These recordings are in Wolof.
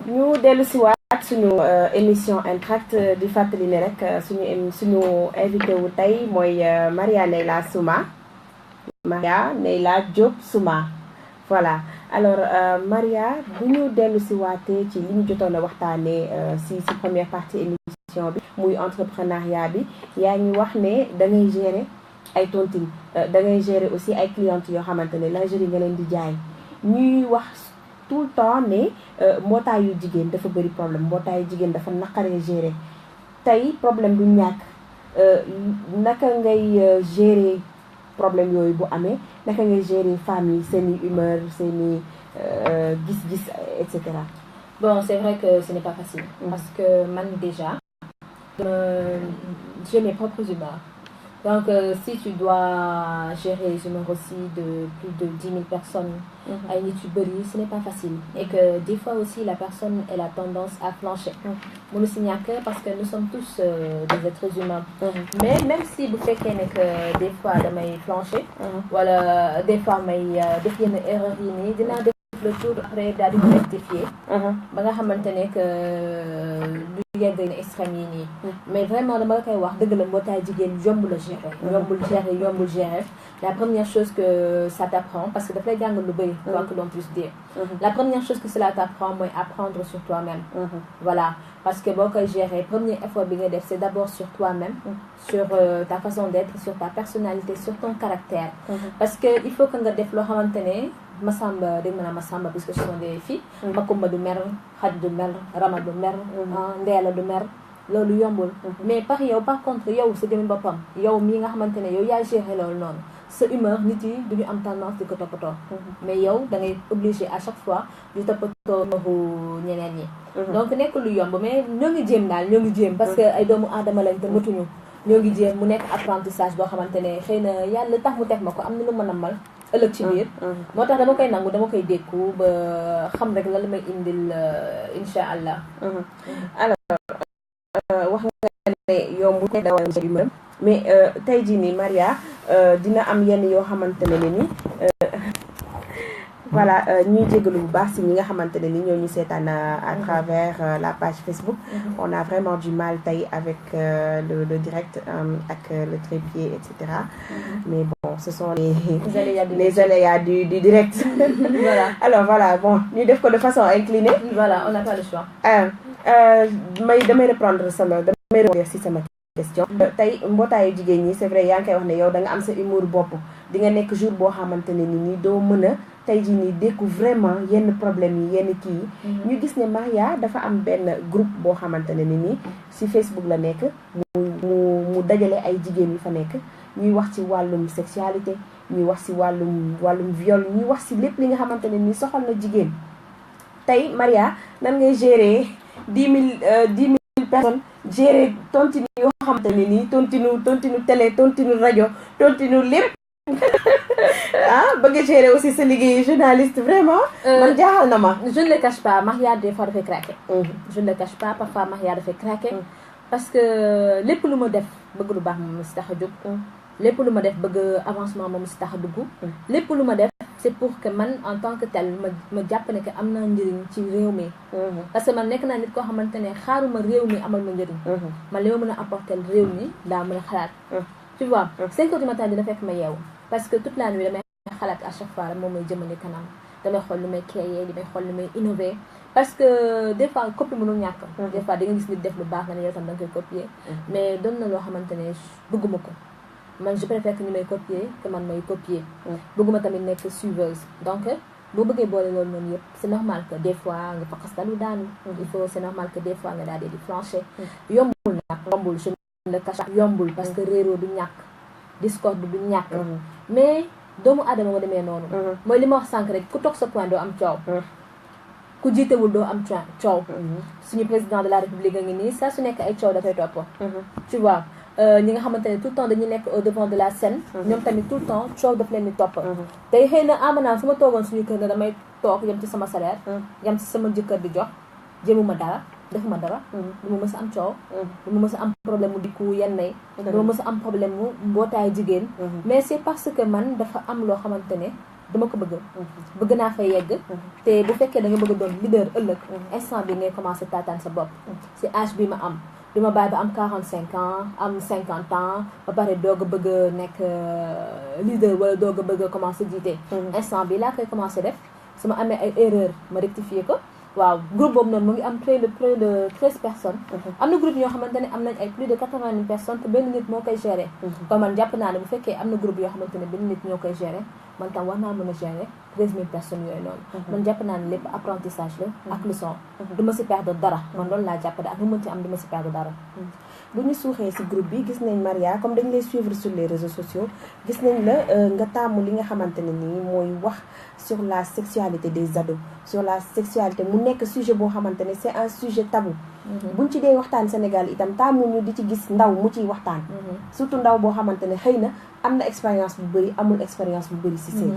ñu dellu si waat suñu émission Impact di fàttali ne rek suñu invité wu tey mooy Maria Neyla Souma. Maria Neyla Diop Souma. Voilà alors Maria bu ñu dellu si waatee ci li ñu jotoon a waxtaanee si première partie émission bi muy entrepreneuriat bi yaa ngi wax ne da ngay gérer ay tontine da ngay gérer aussi ay clientes yoo xamante ne lingerie nga leen di jaay ñuy wax tout le temps ne mbootaayu jigéen dafa bëri problème mbootaayu jigéen dafa naqaree gérer tey problème du ñàkk naka ngay gérer problème yooyu bu amee naka ngay gérer femmes yi seen i humeur seen i gis-gis et cetera. Bon, c'est vrai que ce n'est pas facile parce que man déjà j'ai mes propres humeurs. Donc si tu dois gérer les humeurs aussi de plus de 10 000 personnes ay nit yu bëri, ce n'est pas facile et que des fois aussi la personne elle a tendance à flancher. Mënu si ñàkk parce que nous sommes tous des êtres humains. Mais même si bu fekkee ne que des fois damay flancher wala des fois may def yenn erreur yi nii dinaa def le tour après daal di ko rectifier ba nga xamante ne que du yegg na extrême yi nii mais vraiment dama la koy wax dëgg la mbootaay jigéen yombul a yombul gérer la première chose que ça t'apprend parce que daf lay jàngal lu bëri quoi que l'on puisse dire la première chose que cela t'apprend mooy apprendre sur toi-même voilà parce que boo koy gérer premier effort bi nga def c'est d'abord sur toi-même sur ta façon d'être sur ta personnalité sur ton caractère parce que il faut que nga def loo xamante ne Masamba dégg naa Masamba puisque ce sont des filles Makumba du mer Xaj du mer Rama du mer Ndeela du mer loolu yombul mais par contre yow sa jëmmi boppam yow mii nga xamante ne yow yaa géré loolu noonu sa humeur nit yi duñu am tendance di ko toppatoo mais yow da ngay obligé à chaque fois di toppatoo ñeneen ñi donc nekk lu yomb mais ñoo ngi jéem parce que ay doomu aadama lañ te matuñu ñoo ngi jéem mu nekk apprentissage boo xamante ne xëy na yàlla tax mu teg ma ko am na lu ma namal ëllëg ci biir moo tax dama koy nangu dama koy dékku ba xam rek la may indil insha allah alors wax nga ne yomb te dawal humeur mais tey jii nii Maria dina am yenn yoo xamante ne ni voilà ñuy jégalu bu baax si ñi nga xamante ne ni ñoo ñu seetaan à travers la page Facebook on a vraiment du mal tey avec le direct ak le trépied et cetera mais bon ce sont les aléas du direct voilà alors voilà bon ñu def ko de façon inclinée voilà on n'a pas le choix damay reprendre si sama question tey mbootaayu jigéen ñi c'est vrai yaa ngi koy wax ne yow da nga am sa humour bopp di nga nekk jour boo xamante ne ni doo mën a tey jii nii dékku vraiment yenn problème yi yenn kii yi ñu gis ne Maria dafa am benn groupe boo xamante ne ni ci Facebook la nekk mu dajale ay jigéen yu fa nekk ñuy wax ci wàllum sexualité ñuy wax ci wàllum viol ñuy wax ci lépp li nga xamante ne ni soxal na jigéen tey Maria nan ngay gérer 10 000 personnes gérer tontine yoo xamante ne nii tontinu télé tontinu rajo tontinu lépp bëgg gérer aussi sa liggéey journaliste vraiment man jaaxal na ma je ne le cache pas Maria des fois dafay craquer je ne le cache pas parfois Maria dafay craquer parce que lépp lu ma def bëgg lu baax moom si tax a jóg lépp lu ma def bëgg avancement moom si tax a dugg lépp lu ma def c'est pour que man en tant que tel ma jàpp ne que am naa njëriñ ci réew mi parce que man nekk naa nit koo xamante ne xaaruma réew mi amal ma njëriñ man li ma mën a apporter réew mi daa mën a xalaat tu vois 5 heures du matin dina fekk ma yeewu parce que toute la nuit damay xalaat à chaque fois rek moom may jëmale kanam damay xool lu may créer damay xool lu may innover parce que des fois copie mënul ñàkk des fois da nga gis nit def lu baax nga ne yow tam da nga koy copier mais doon na loo xamante ne bëgguma ko man je préfère que ñu may copier que man may copier bëgguma tamit nekk suiveuse donc boo bëggee boole loolu noonu yëpp c'est normal que des fois nga faqastalu daanu c'est normal que des fois nga daal di flancher yombul nag yombul je ne le cache pas yombul parce que réeroo du ñàkk discorde du ñàkk mais doomu aadama ma demee noonu mooy li ma wax sànq rek ku toog sa point doo am coow ku jiitewul doo am coow suñu président de la république a ngi nii saa su nekk ay coow dafay topp tu vois ñi nga xamante ne tout le temps dañuy nekk au devant de la scène ñoom tamit tout le temps coow daf leen di topp tey xëy na amanaan su ma toogoon suñu kër ne damay toog yem ci sama salaire yem ci sama jëkkër di jox jëmuma dara defuma dara du ma mës a am coow du ma mës a am problème mu dikku yenn du ma mës a am problème mu mbootaay jigéen mais c'est parce que man dafa am loo xamante ne dama ko bëgg naa fa yegg te bu fekkee da nga bëgg a doon leader ëllëg instant bi ngay commencé taataan sa bopp si âge bi ma am du ma bàyyi ba am 45 ans am 50 ans ba pare doog a bëgg a nekk leader wala doog a bëgg a commencé jiite instant bi laa koy commencé def su ma amee ay erreur ma rectifier ko waaw groupe boobu noonu mu ngi am près de 13 personnes am na groupe yoo xamante ne am nañ ay plus de 80 personnes te benn nit moo koy gérer kon man jàpp naa ne bu fekkee am na groupe yoo xamante ne benn nit ñoo koy gérer man tam war naa mën a gérer 13 000 personnes yooyu noonu man jàpp naa ne lépp apprentissage la ak leçon du ma si perdre dara man loolu laa jàpp de ak lu mën ci am du ma si perdre dara bu ñu suuxee ci groupe bi gis nañ Maria comme dañ lay suivre sur les réseaux sociaux gis nañ la nga tàmm li nga xamante ne nii mooy wax sur la sexualité des ados sur la sexualité mu nekk sujet boo xamante ne c'est un sujet tabou buñ ci dee waxtaan Sénégal itam tàmmuñu di ci gis ndaw mu ciy waxtaan surtout ndaw boo xamante ne xëy na am na expérience bu bëri amul expérience bu bëri ci sëy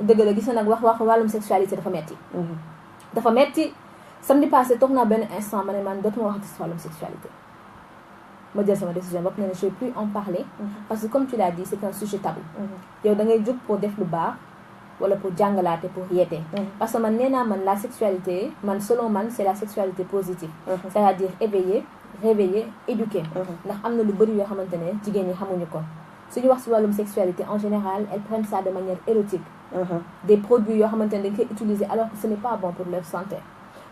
dëgg la gis na nag wax wàllum sexualité dafa metti samedi passé toog naa benn instant ma ne man dootuma waxati ci wàllum sexualité ma jël sama décision bopp ne je vais plus en parler parce que comme tu l'as dit c'est un sujet tabou yow da ngay jóg pour def lu baax wala pour jàngalaate pour yeete parce que man nee naa man la sexualité man selon man c'est la sexualité positive c'est-à-dire éveiller réveiller éduquer ndax am na lu bëri yoo xamante ne jigéen ñi xamuñu ko suñu wax ci wàllum sexualité en général elles prennent ça de manière érotique des produits yoo xamante ne dañ koy utiliser alors que ce n'est pas bon pour leur santé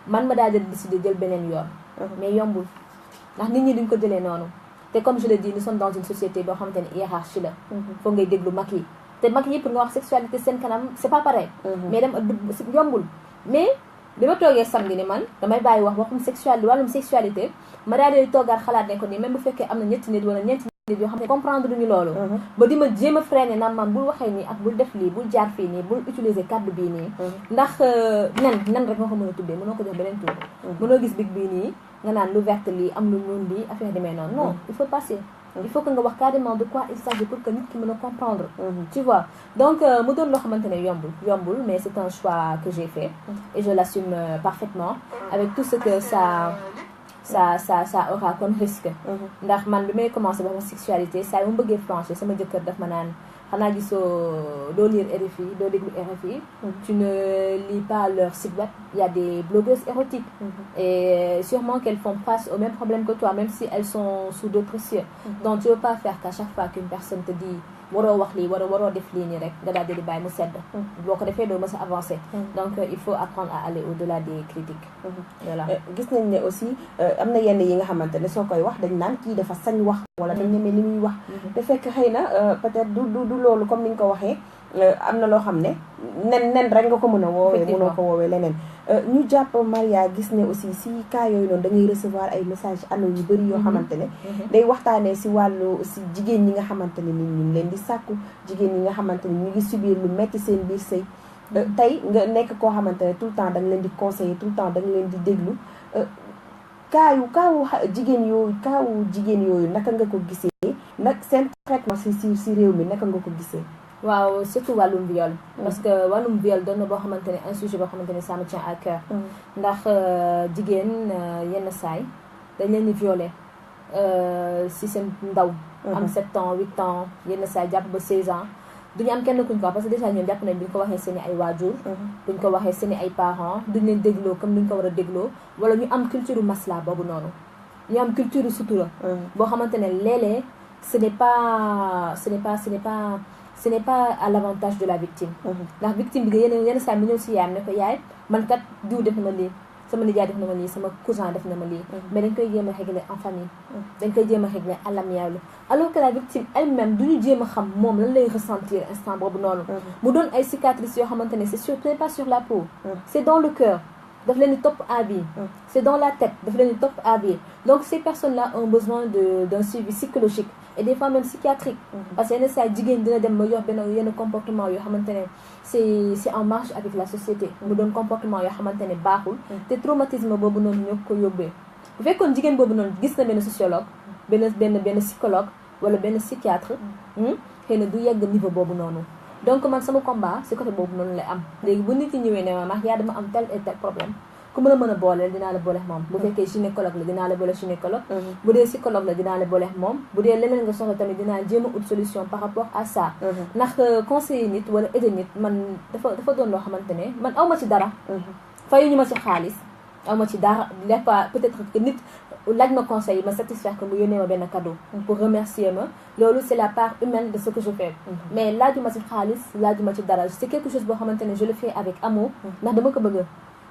man ma daal di décider jël beneen yoon mais yombul ndax nit ñi duñ ko jëlee noonu te comme je le dis nous sommes dans une société boo xamante ne hiérarchie la foog ngay déglu mag yi te mag yi pour nga wax sexualité seen kanam c'est pas pareil mais dem yombul mais bi ma toogee samedi ni man damay bàyyi waxum sexualité wàllum sexualité ma daal di toogaat xalaat ne ko nii même bu fekkee am na ñetti nit wala ñeenti nit yoo xam ne comprendre duñu loolu ba di ma jéem a freiner naan man bul waxee nii ak bul def lii bul jaar fii nii bul utiliser kàddu bii nii ndax nen rek nga ko mën a tuddee mënoo ko jox beneen tur mënoo gis big bii nii nga naan lu vert lii am lu ñuul lii affaire demee noonu non il faut passer il faut que nga wax carrément de quoi il s'agit pour que nit ki mën a comprendre tu vois donc mu doon loo xamante ne yombul mais c'est un choix que j'ai fait et je l'assume parfaitement avec tout ce que ça aura comme risque ndax man bi may commencé ba ma sexualité saa yu ma bëggee franchir sama jëkkër daf ma naan xanaa gisoo doo lire RFI doo déglu RFI tu ne lis pas leur site web il y a des blogueuses érotiques et sûrement qu'elles font face au même problème que toi même si elles sont sous d'autres cieux donc tu veux pas faire qu'à chaque fois qu'une personne te dit waroo wax lii waroo def lii nii rek nga daal di bàyyi mu sedd boo ko defee doo mës a avancer donc il faut apprendre à aller au-delà des critiques voilà gis nañ ne aussi am na yenn yi nga xamante ne soo koy wax dañ naan kii dafa sañ wax wala dañ ñemee li muy wax te fekk xëy na peut-être du loolu comme ni nga ko waxee am na loo xam ne nen rek nga ko mën a woowee mënoo ko woowee leneen ñu jàpp Maria gis ne aussi si cas yooyu noonu da ngay recevoir ay messages anonymes yu bëri yoo xamante ne day waxtaanee si wàllu si jigéen ñi nga xamante ne ni ñu ngi leen di sàkku jigéen ñi nga xamante ne ñu ngi subir lu metti seen biir sëy tey nga nekk koo xamante ne tout le temps da nga leen di conseiller tout le temps da nga leen di déglu kaawu jigéen yooyu naka nga ko gisee nag seen traitement si réew mi naka nga ko gisee waaw surtout wàllum viol parce que wàllum viol doon na boo xamante ne un sujet boo xamante ne ça me tient à cœur ndax jigéen yenn saay dañ leen di violer si seen ndaw am 7 ans 8 ans yenn saay jàpp ba 16 ans duñu am kenn kuñ ko wax parce que déjà ñoom jàpp nañ duñ ko waxee seen i ay waajur duñ ko waxee seen i ay parents duñ leen dégloo comme duñ ko war a dégloo wala ñu am culture masla boobu noonu ñu am culture sutura boo xamante ne léeg-léeg ce n'est pas à l'avantage de la victime ndax victime bi yenn saa mi ñëw si yaayam ne ko yaay man kat diw def na ma lii sama nijaay def na ma lii sama cousin def na ma lii mais dañ koy jéem a régler en famille dañ koy jéem a régler à l'amiable alors que la victime elle-même duñu jéem a xam moom lan lay ressentir instant boobu noonu mu doon ay cicatrices yoo xamante ne c'est pas sur la peau c'est dans le cœur daf leen di topp à vie c'est dans la tête daf leen di topp à vie donc ces personnes-là ont besoin d'un suivi psychologique et des fois même psychiatrique parce que yenn saa jigéen dina dem ba yor yenn comportement yoo xamante ne c'est en marche avec la société mu doon comportement yoo xamante ne baaxul te traumatisme boobu noonu ñoo ko yóbbee bu fekkoon jigéen boobu noonu gis na benn sociologue benn psychologue wala benn psychiatre xëy na du yegg niveau boobu noonu donc man sama combat si côté boobu noonu lay am léegi bu nit yi ñëwee ne ma yaa dama am tel et tel problème ku mën a booleel dinaa la booleex moom bu fekkee gynécologue la dinaa la boole gynécologue bu dee psychologue la dinaa la booleex moom bu dee leneen nga soxla tamit dinaa jéem a ut solution par rapport à ça ndax conseiller nit wala aider nit man dafa doon loo xamante ne man awma ci dara fayuñu ma ci xaalis awma ci dara des fois peut-être que nit laaj ma conseil ma satisfaire que mu yónnee ma benn cadeau pour remercier ma loolu c'est la part humaine de ce que je fais mais laajuma ci xaalis laajuma ci dara c'est quelque chose boo xamante ne je le fais avec amour ndax dama ko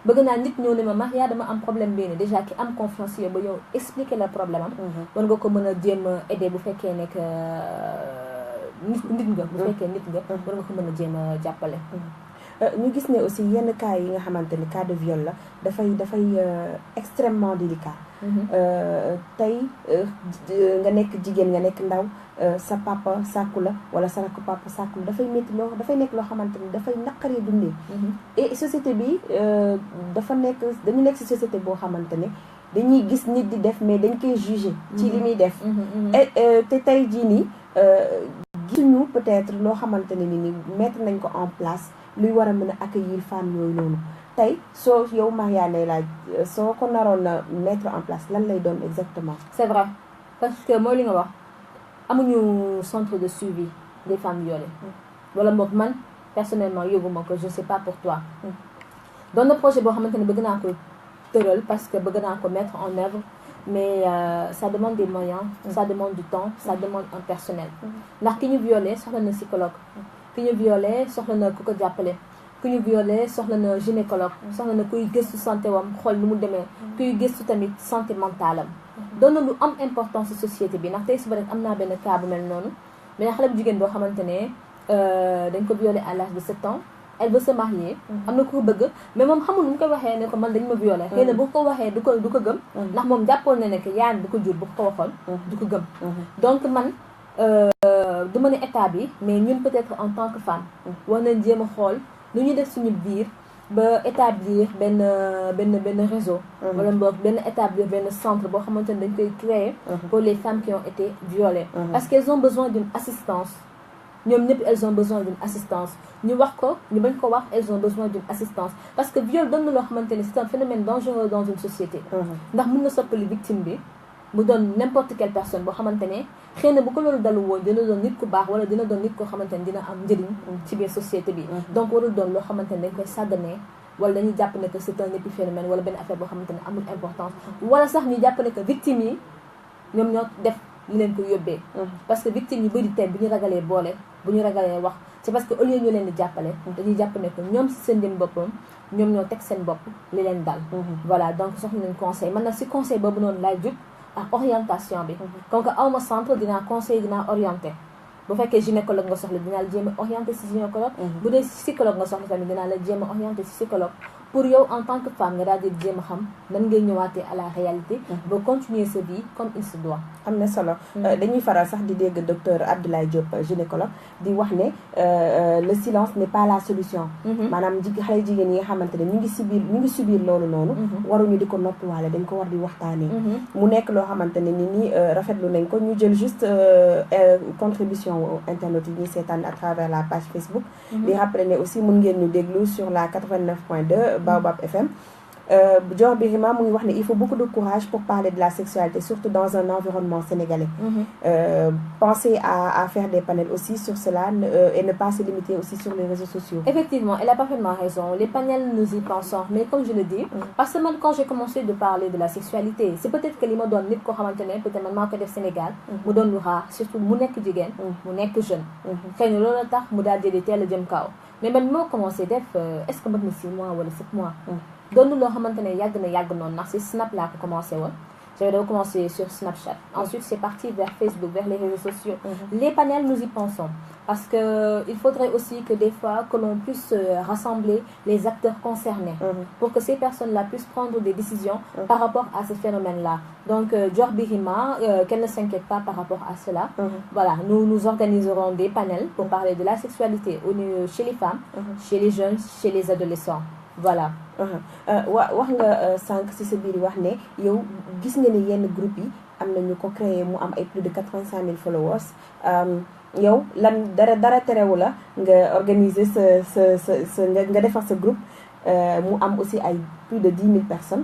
bëgg naa nit ñëw ne ma Maria dama am problème bii ne déjà ki am confiance yow ba yow expliquer le problème am war nga ko mën a jéem a aider bu fekkee nekk nit nga bu fekkee nit nga war nga ko mën a jéem a jàppale ñu gis ne aussi yenn cas yi nga xamante ni cas de viol la dafay extrêmement délicat tey nga nekk jigéen nga nekk ndaw sa papa sàkku la wala sa rakk papa sàkku la dafay métti dafay nekk loo xamante ni dafay naqaree dundee et société bi dañu nekk ci société boo xamante ne dañuy gis nit di def mais dañ koy juger ci li muy def et te tey jii nii gisuñu peut-être loo xamante ne ni mettre nañ ko en place luy war a mën a accueillir femmes yooyu noonu tey soo yow Maria Ndeye laaj soo ko naroon na mettre en place lan lay doon exactement. c'est vrai parce que mooy li nga wax amuñu centre de suivi des femmes violées wala boog man personnellement yóbbuma ko je sais pas pour toi doon na projet boo xamante ne bëgg naa ko tëral parce que bëgg naa ko mettre en œuvre mais ça demande des moyens ça demande du temps ça demande un personnel ndax ki ñu violé soxla na psychologue ki ñu violé soxla na ku ko jàppale ku ñu violé soxla na gynécologue soxla na kuy gëstu santé wam xool nu mu demee kuy gëstu tamit santé mentale am doon na lu am importance ci société bi ndax tey suba rek am naa benn cas bu mel noonu mais xale bu jigéen boo xamante ne dañ ko violé à l'âge de 7 ans elle veut se marier am na ku ko bëgg mais moom xamul nu mu koy waxee ne ko man dañ ma violé xëy na bu ko waxee du ko gëm ndax moom jàppoon na ne que yaayam du ko jur bu ko waxoon du ko gëm donc man du ma ne état bi mais ñun peut-être en tant que femme war nañ jéem a xool nu ñu def suñu biir ba établir benn réseau wala boog établir benn centre boo xamante ne dañ koy créer pour les femmes qui ont été violées parce qu'elles ont besoin d'une assistance ñoom ñëpp elles ont besoin d'une assistance ñu wax ko ñu bañ ko wax elles ont besoin d'une assistance parce que viol doon na loo xamante ne c'est un phénomène dangereux dans une société ndax mën na soppali victime bi mu doon n'importe quelle personne boo xamante ne xëy na bu ko loolu dalu woon dina doon nit ku baax wala dina doon nit koo xamante ne dina am njëriñ ci biir société bi donc warul doon loo xamante ne dañ koy sàgganee wala dañuy jàpp ne que c'est un épiphénomène wala benn affaire boo xamante ne amul importance wala sax ñu jàpp ne que victimes yi ñoom ñoo def li leen ko yóbbee parce que victimes yu bëri tey bu ñu ragalee boole bu ñu ragalee wax c'est parce que au lieu ñu leen di jàppale dañuy jàpp ne que ñoom si seen jëm boppam ñoom ñoo teg seen bopp li leen dal voilà donc soxla nañ conseil man nag si conseil boobu noonu laay jug ak orientation bi comme que awma centre dinaa conseil dinaa orienté bu fekkee gynécologue nga soxla dinaa la jéem a orienté si gynécologue bu dee psychologue nga soxla tamit dinaa la jéem a orienté si psychologue pour yow en tant que femme nga daal di jéem a xam nan ngay ñëwaatee à la réalité ba continuer sa vie comme il se doit am na solo dañuy faral sax di dégg docteur Abdoulaye Diop gynécologue di wax ne le silence n'est pas la solution maanaam xale jigéen yi nga xamante ne ñu ngi subir loolu noonu waruñu di ko noppiwaale dañ ko war di waxtaanee mu nekk loo xamante ne ni rafetlu nañ ko ñu jël juste contribution internet yi ñuy seetaan à travers la page Facebook di rappeler ne aussi mën ngeen ñu déglu sur la 89.2 Baobab FM Dior Birima mu ngi wax ne il faut beaucoup de courage pour parler de la sexualité surtout dans un environnement sénégalais pensez à faire des panels aussi sur cela et ne pas se limiter aussi sur les réseaux sociaux. Effectivement, elle a parfaitement raison. Les panels, nous y pensons, mais comme je le dis parce que man quand j'ai commencé de parler de la sexualité c'est peut-être que li ma doon nit koo xamante ne peut-être man maa ko def Sénégal mu doon lu rare surtout mu nekk jigéen mu nekk jeune xëy na loolu tax mu daal di teel a jëm kaw mais man moo commencé def est-ce que mën na 6 mois wala 7 mois doon loo xamante ne yàgg noonu ndax si Snap laa ko commencé woon j'avais commencé sur Snapchat ensuite c'est parti vers Facebook vers les réseaux sociaux les panels nous y pensons parce que il faudrait aussi que des fois que l'on puisse rassembler les acteurs concernés pour que ces personnes-là puissent prendre des décisions par rapport à ce phénomène-là donc Dior Birima qu'elle ne s'inquiète pas par rapport à cela voilà nous organiserons des panels pour parler de la sexualité chez les femmes chez les jeunes chez les adolescents voilà wax nga sànq ci sa biir wax ne yow gis nga ne yenn groupe yi am na ñu ko créé mu am ay plus de 85 000 followers yow lan dara terewu la nga organiser sa nga defar sa groupe mu am aussi ay plus de 10 000 personnes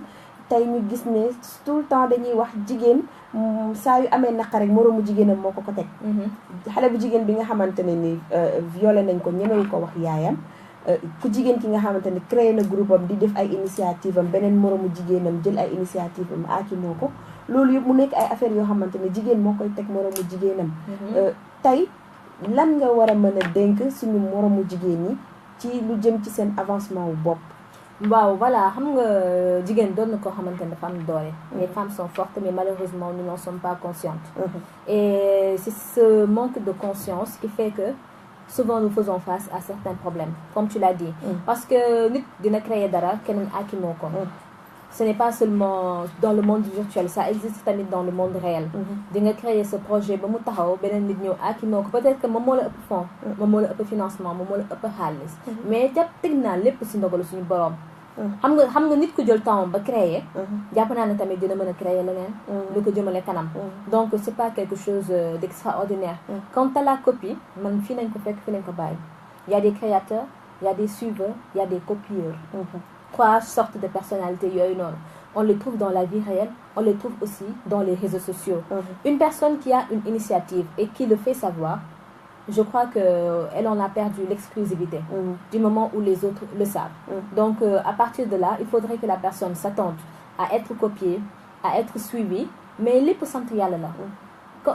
tey ñu gis ne tout le temps dañuy wax jigéen saa yu amee naqar rek moroomu jigéenam moo ko teg xale bu jigéen bi nga xamante ne ni violé nañ ko ñemewu ko wax yaayam ku jigéen ki nga xamante ne créé na groupe am di def ay initiative am beneen moroomu jigéenam jël ay initiative am aakimoo ko loolu yëpp mu nekk ay affaires yoo xamante ne jigéen moo koy teg moroomu jigéenam tey lan nga war a mën a dénk suñu moroomu jigéen ñi ci lu jëm ci seen avancement wu bopp waaw voilà xam nga jigéen doon na koo xamante ne dafa am doole. Les femmes sont fortes mais malheureusement nous n'en sommes pas conscientes. Et c'est ce manque de conscience qui fait que souvent nous faisons face à certains problèmes comme tu l'as dit. Parce que nit dina créer dara keneen aakimoo ko. Ce n'est pas seulement dans le monde virtuel, ça existe tamit dans le monde réel. di nga créer ce projet ba mu taxaw beneen nit ñëw aakimoo ko peut-être que moom moo la ëpp fond moom moo la ëpp financement moom moo la ëpp xaalis mais teg naa lépp si ndogalu suñu borom. xam nga nit ku jël temps ba créer jàpp naa ne tamit dina mën a créer leneen lu ko jëmale kanam donc c'est pas quelque chose d'extraordinaire. Quant à la copie man fii nañ ko fekk fii nañ ko bàyyi. Il y a des créateurs, il y a des suiveurs, il y a des copieurs. Trois sortes de personnalités yooyu noonu on les trouve dans la vie réelle, on les trouve aussi dans les réseaux sociaux. Une personne qui a une initiative et qui le fait savoir, je crois qu'elle en a perdu l'exclusivité du moment où les autres le savent. Donc à partir de là, il faudrait que la personne s'attende à être copiée, à être suivie, mais lépp sant yàlla la.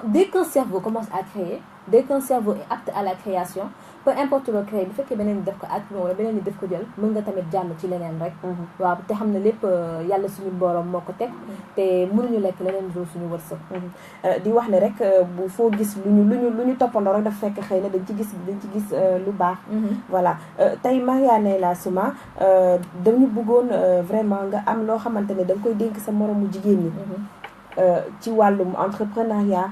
Dès qu'un cerveau commence à créer, dès qu'un cerveau est apte à la création, peu importe loo créer bu fekkee beneen ni def ko ak wala beneen ni def ko jël mën nga tamit jàmm ci leneen rek. waaw te xam ne lépp yàlla suñu borom moo ko teg te mënuñu lekk leneen jour suñu wërsëg. di wax ne rek bu foo gis lu ñu toppandoo rek dafa fekk xëy na dañ ci gis lu baax. voilà tey Marianella Souma dañu bëggoon vraiment nga am loo xamante ne da nga koy dénk sa moromu jigéen ñi. ci wàllum entrepreneuriat.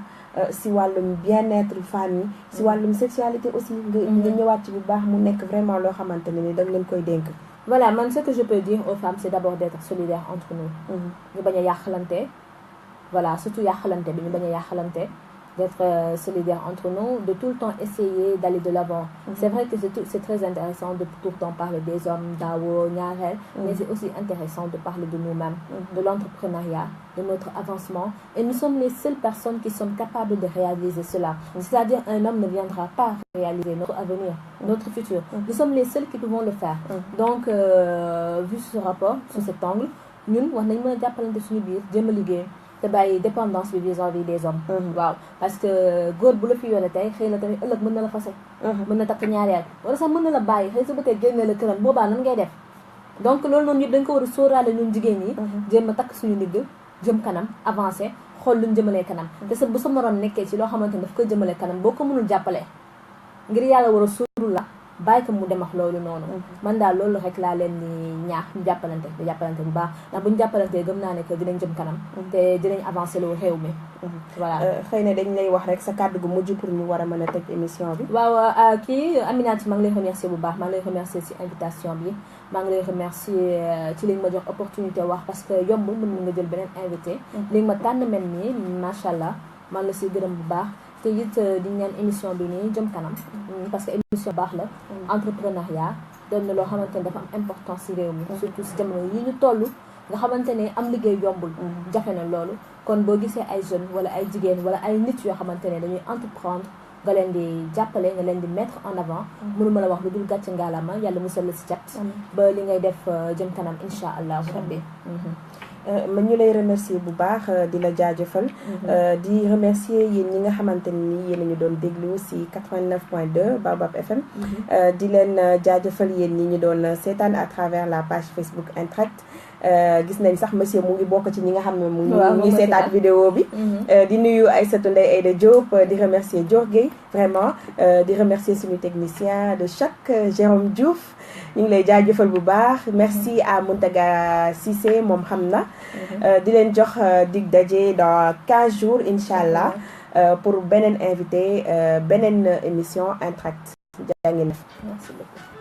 si wàllum bien-être famille si wàllum sexualité aussi nga ñëwaat ci bu baax mu nekk vraiment loo xamante ne ni da nga leen koy dénk. Voilà man ce que je peux dire aux femmes c'est d'abord d'être solidaires entre nous. ñu bañ a yàqalante voilà surtout yàqalante bi ñu bañ a yàqalante d'être solidaires entre nous, de tout le temps essayer d'aller de l'avant. C'est vrai que c'est très intéressant de tout le temps parler des hommes, d'Awo, Nyarel, mais c'est aussi intéressant de parler de nous-mêmes, de l'entrepreneuriat, de notre avancement. Et nous sommes les seules personnes qui sont capables de réaliser cela. C'est-à-dire un homme ne viendra pas réaliser notre avenir, notre futur. Nous sommes les seuls qui pouvons le faire. Donc, vu ce rapport, sous cet angle, nous, on a une jàppalante suñu biir jéem a liggéey te bàyyi dépendance bi vis-à-vis des hommes. waaw parce que góor bu la fi yoone tey xëy na tamit ëllëg mën na la fase. mën na takk ñaareel wala sax mën na la bàyyi xëy su bëggee génne la këram boobaa nan ngay def. donc loolu noonu yëpp dañ ko war a sóoraale ñun jigéen ñi. jéem a takk suñu ndigg jëm kanam avancé xool luñ jëmalee kanam. te sa bu sa moroom nekkee ci loo xamante ne daf koy jëmale kanam boo ko mënul jàppale ngir yàlla war a sóorul la bàyyi ko mu dem ak loolu noonu. man daal loolu rek laa leen ni ñaax ñu jàppalante bu baax ndax bu ñu jàppalantee gëm naa ne que dinañ jëm kanam. te dinañ avancer loo réew mi. voilà xëy na dañ lay wax rek sa kàddu gu mujj pour ñu war a mën a tëj émission bi. waaw kii Aminata maa ngi lay remercier bu baax maa ngi lay remercier ci invitation bi maa ngi lay remercier ci li nga ma jox opportunité wax parce que yombul mën nga jël beneen invité. li nga ma tànn mel nii macha allah maa ngi la siy gërëm bu baax. te it di ñaan émission bi nii jëm kanam parce que émission baax la entrepreneuriat doon na loo xamante ne dafa am importance ci réew mi surtout ci jamono yi ñu toll nga xamante ne am liggéey yombul jafe na loolu kon boo gisee ay jeunes wala ay jigéen wala ay nit yoo xamante ne dañuy entreprendre nga leen di jàppale nga leen di mettre en avant mënuma la wax lu dul gàcce ngaalama yàlla musal la ci cat ba li ngay def jëm kanam insha allahu rabbi ma ñu lay remercier bu baax di la jaajëfal di remercier yéen ñi nga xamante ni yéen a ñu doon déglu ci 89.2 Baobab FM di leen jaajëfal yéen ñi ñu doon seetaan à travers la page Facebook Intract gis nañ sax monsieur mu ngi bokk ci ñi nga xam ne mu ngi seetaan vidéo bi di nuyu Aïssatou Ndeye Aïda Diop di remercier Dior Gueye vraiment di remercier suñu technicien de choc Jérôme Diouf ñu ngi lay jaajëfal bu baax merci à Mountaga Cissé moom xam na di leen jox dig daje dans 15 jours incha allah pour beneen invité beneen émission Intract jaa ngeen def. Merci beaucoup.